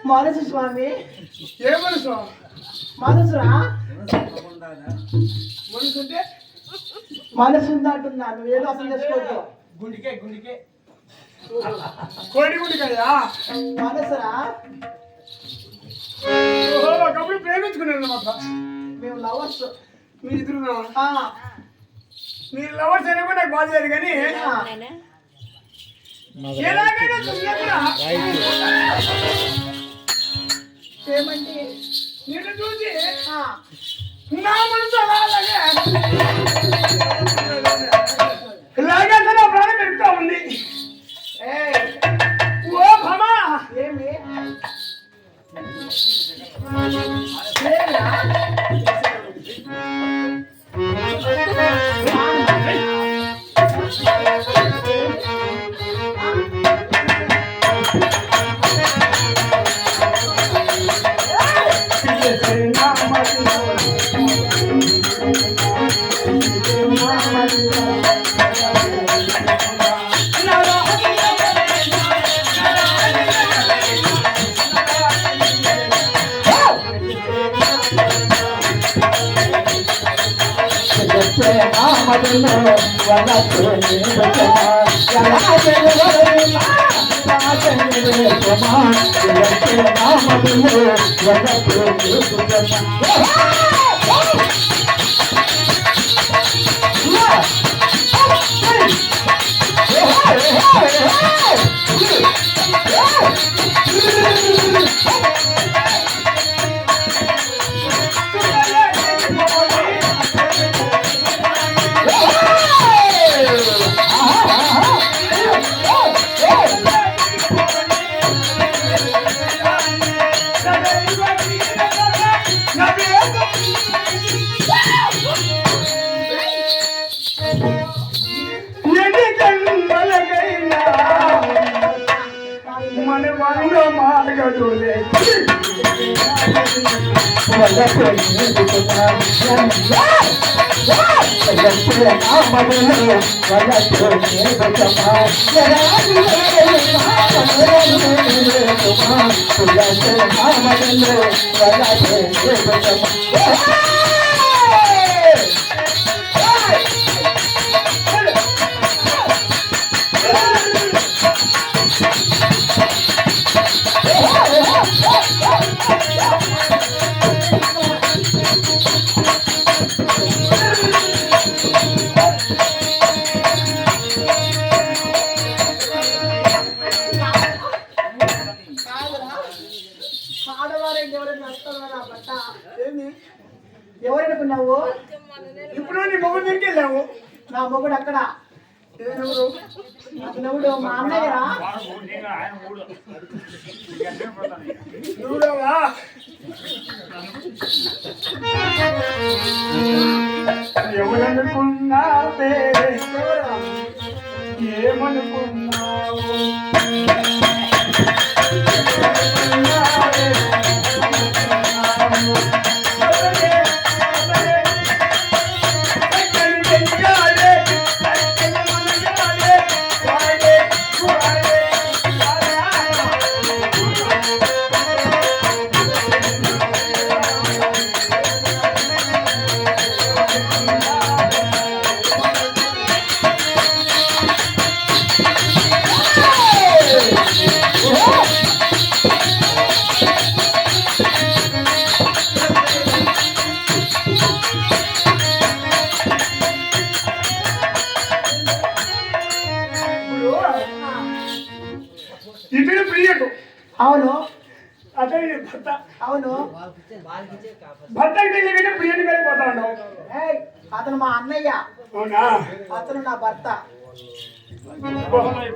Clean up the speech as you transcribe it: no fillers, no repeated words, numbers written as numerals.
మనసు స్వామి ఏ మనసు మనసురా మనసు అంటే మనసు ఉందంటున్నా నువ్వు ఏదో అసలు చేసుకోవద్దు గుండికే కోడి గుండికాయా మనసురా ఒకప్పుడు ప్రేమించుకున్నాను అన్నమాట మేము లవర్స్ మీ ఇద్దరు మీరు లవర్స్ అయినా కూడా నాకు బాధ లేదు కానీ ఎలాగైనా ఏమంటే నిన్ను చూసి నా మనసు అలాగే ఇలాగే నా ప్రాణం పెరుగుతా ఉంది ఓ భమా ఏమి ఎవరనుకున్నావు ఇప్పుడు నీ మొగుడు దగ్గరికి వెళ్ళావు నా మొగుడు అక్కడ నువ్వు మా అన్నయ్యరా ఎవరనుకున్నా ఏమనుకున్నావు అవును అతని భర్త అవును భర్త ప్రియుని కలిగిపోతా ఉన్నావు అతను మా అన్నయ్య అవునా అతను నా భర్త పడుకోండి